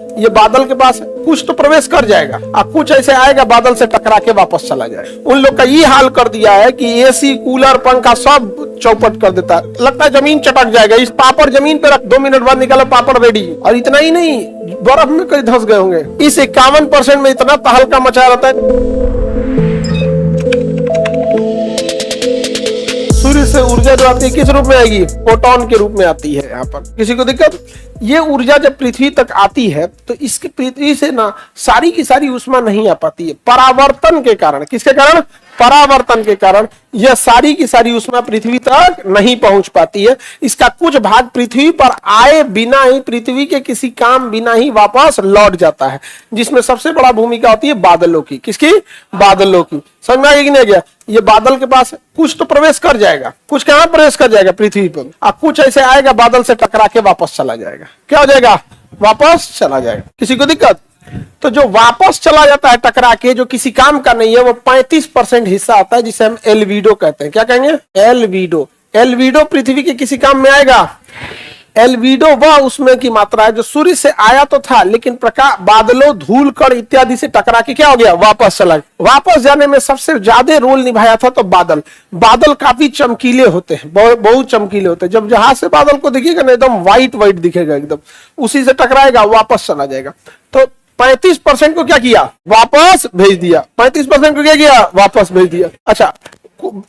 ये बादल के पास कुछ तो प्रवेश कर जाएगा और कुछ ऐसे आएगा बादल से टकरा के वापस चला जाएगा। उन लोग का ये हाल कर दिया है कि एसी कूलर पंखा सब चौपट कर देता है, लगता है जमीन चटक जाएगा। इस पापड़ जमीन पे रख, 2 मिनट बाद निकालो पापड़ रेडी। और इतना ही नहीं, बर्फ में कहीं धंस गए होंगे। इस 51% में इतना तहलका मचा रहता है। सूर्य से ऊर्जा जो आती है किस रूप में आएगी? फोटोन के रूप में आती है। यहाँ पर किसी को दिक्कत? ये ऊर्जा जब पृथ्वी तक आती है तो इसकी पृथ्वी से ना सारी की सारी ऊष्मा नहीं आ पाती है। परावर्तन के कारण, किसके कारण? परावर्तन के कारण यह सारी की सारी ऊष्मा पृथ्वी तक नहीं पहुंच पाती है। इसका कुछ भाग पृथ्वी पर आए बिना ही, पृथ्वी के किसी काम बिना ही वापस लौट जाता है, जिसमें सबसे बड़ा भूमिका होती है बादलों की। किसकी? बादलों की। समझ में आ गया कि नहीं गया? ये बादल के पास कुछ तो प्रवेश कर जाएगा, कुछ कहां प्रवेश कर जाएगा? पृथ्वी पर। और कुछ ऐसे आएगा बादल से टकरा के वापस चला जाएगा। क्या हो जाएगा? वापस चला जाएगा। किसी को दिक्कत? तो जो वापस चला जाता है टकरा के, जो किसी काम का नहीं है, वो 35% हिस्सा आता है, जिसे हम एल्विडो कहते हैं। क्या कहेंगे? एल्विडो। एल्विडो पृथ्वी के किसी काम में आएगा? एल्विडो वह उसमें की मात्रा है जो सूर्य से आया तो था, लेकिन प्रकाश, बादलों, धूल, कण इत्यादि से टकरा के क्या हो गया? वापस चला गया। वापस जाने में सबसे ज्यादा रोल निभाया था तो बादल। बादल काफी चमकीले होते हैं, बहुत चमकीले होते हैं। जब जहां से बादल को दिखेगा ना, एकदम व्हाइट व्हाइट दिखेगा, एकदम उसी से टकराएगा, वापस चला जाएगा। तो 35% को क्या किया? वापस भेज दिया। 35% को क्या किया? वापस भेज दिया। अच्छा,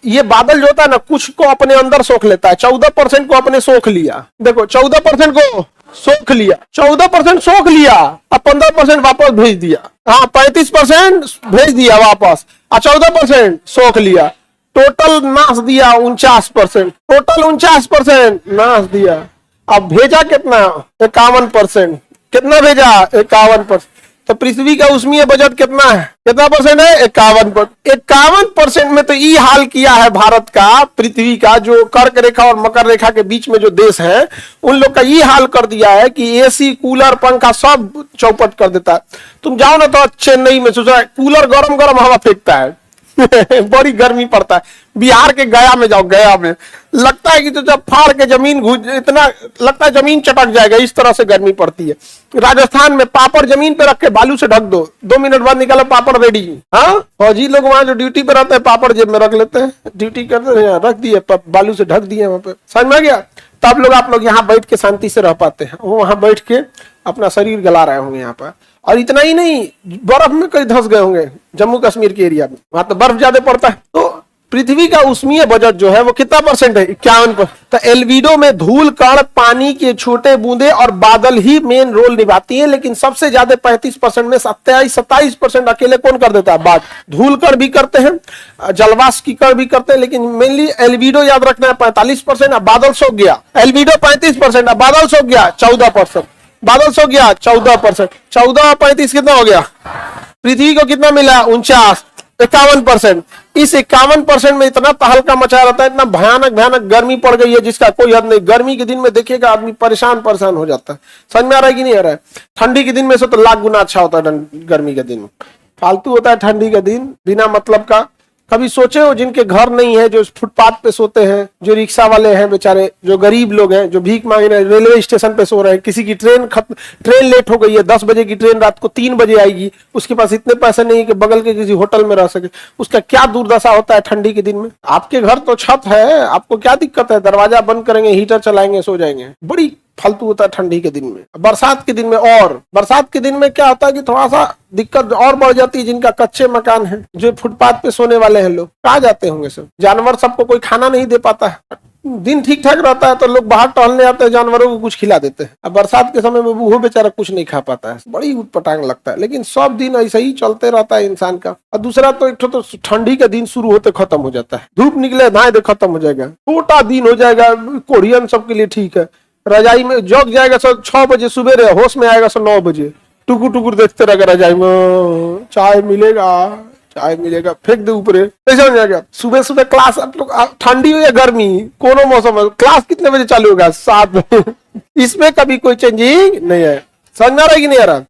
ये बादल जो होता है ना, कुछ को अपने अंदर सोख लेता है। 14% को अपने सोख लिया। देखो, 14% को सोख लिया, 14% सोख लिया, अब 15% वापस भेज दिया। हाँ, 35% भेज दिया वापस, और 14% सोख लिया। टोटल नाश दिया 49%। टोटल 49% नाश दिया। अब भेजा कितना? 51%। कितना भेजा? 51%। तो पृथ्वी का ऊष्मीय बजट कितना है? कितना परसेंट है? 51%। 51% में तो ये हाल किया है भारत का, पृथ्वी का, जो कर्क रेखा और मकर रेखा के बीच में जो देश है, उन लोग का ये हाल कर दिया है कि एसी कूलर पंखा सब चौपट कर देता है। तुम जाओ ना तो चेन्नई में, सोचा कूलर गरम गरम हवा फेंकता है बड़ी गर्मी पड़ता है। बिहार के गया में जाओ, गया में लगता है कि तो जब फाड़ के जमीन घुस, इतना लगता है जमीन चटक जाएगा, इस तरह से गर्मी पड़ती है। राजस्थान में पापड़ जमीन पे रख के बालू से ढक दो, 2 मिनट बाद निकालो पापड़ रेडी। हाँ, फौजी लोग वहां जो ड्यूटी पे रहते हैं पापड़ जेब में रख लेते हैं, ड्यूटी करते हैं, रख दिए, बालू से ढक दिए वहां पे। समझ में आ गया? तब लोग, आप लोग यहाँ बैठ के शांति से रह पाते हैं। वो वहां बैठ के अपना शरीर गला रहे होंगे यहाँ पर। और इतना ही नहीं, बर्फ में कहीं धंस गए होंगे, जम्मू कश्मीर के एरिया में, वहां तो बर्फ ज्यादा पड़ता है। तो पृथ्वी का ऊष्मीय बजट जो है वो कितना परसेंट है? 51%। तो एल्विडो में धूल, कण, पानी के छोटे बूंदे और बादल ही मेन रोल निभाती है, लेकिन सबसे ज्यादा 35% में 27% अकेले कौन कर देता है? बात। धूल कण भी करते हैं, जलवाष्प की कण भी करते हैं, लेकिन मेनली एल्विडो याद रखना है 45%। बादल सो गया, एल्विडो 35%, बादल सो गया 14%। बादल सो गया 14%। 14 और 35 कितना हो गया? पृथ्वी को कितना मिला? 49। 51%। इस 51% में इतना तहलका मचा रहता है, इतना भयानक भयानक गर्मी पड़ गई है जिसका कोई हद नहीं। गर्मी के दिन में देखिएगा आदमी परेशान हो जाता है। समझ में आ रहा है कि नहीं आ रहा है? ठंडी के दिन में से तो लाख गुना अच्छा होता है गर्मी के दिन। फालतू होता है ठंडी का दिन, बिना मतलब का। कभी सोचे हो जिनके घर नहीं है, जो फुटपाथ पे सोते हैं, जो रिक्शा वाले हैं बेचारे, जो गरीब लोग हैं, जो भीख मांग रहे हैं, रेलवे स्टेशन पे सो रहे हैं, किसी की ट्रेन लेट हो गई है, 10 बजे की ट्रेन रात को 3 बजे आएगी, उसके पास इतने पैसे नहीं कि बगल के किसी होटल में रह सके, उसका क्या दुर्दशा होता है ठंडी के दिन में। आपके घर तो छत है, आपको क्या दिक्कत है? दरवाजा बंद करेंगे, हीटर चलाएंगे, सो जाएंगे। बड़ी फालतू होता है ठंडी के दिन में। बरसात के दिन में, और बरसात के दिन में क्या होता है कि थोड़ा सा दिक्कत और बढ़ जाती है। जिनका कच्चे मकान है, जो फुटपाथ पे सोने वाले हैं लोग, कहाँ जाते होंगे सब? जानवर सबको कोई खाना नहीं दे पाता है। दिन ठीक ठाक रहता है तो लोग बाहर टहलने आते हैं, जानवरों को कुछ खिला देते हैं। अब बरसात के समय में वो बेचारा कुछ नहीं खा पाता है, बड़ी उटपटांग लगता है। लेकिन सब दिन ऐसा ही चलते रहता है इंसान का। और दूसरा तो एक तो ठंडी का दिन शुरू होते खत्म हो जाता है, धूप निकले नहाए दे खत्म हो जाएगा, छोटा दिन हो जाएगा। कोरियन सबके लिए ठीक है, रजाई में जग जाएगा सर 6 बजे सुबह, होश में आएगा सर 9 बजे, टुकुर टुकुर देखते रहेगा रजाई में, चाय मिलेगा, फेंक दे ऊपर। ऐसा हो जाएगा। सुबह सुबह क्लास, आप लोग ठंडी हो या गर्मी, कोनो मौसम है, क्लास कितने बजे चालू होगा? 7 बजे। इसमें कभी कोई चेंजिंग नहीं है। समझ में आ रहा है कि नहीं आ रहा?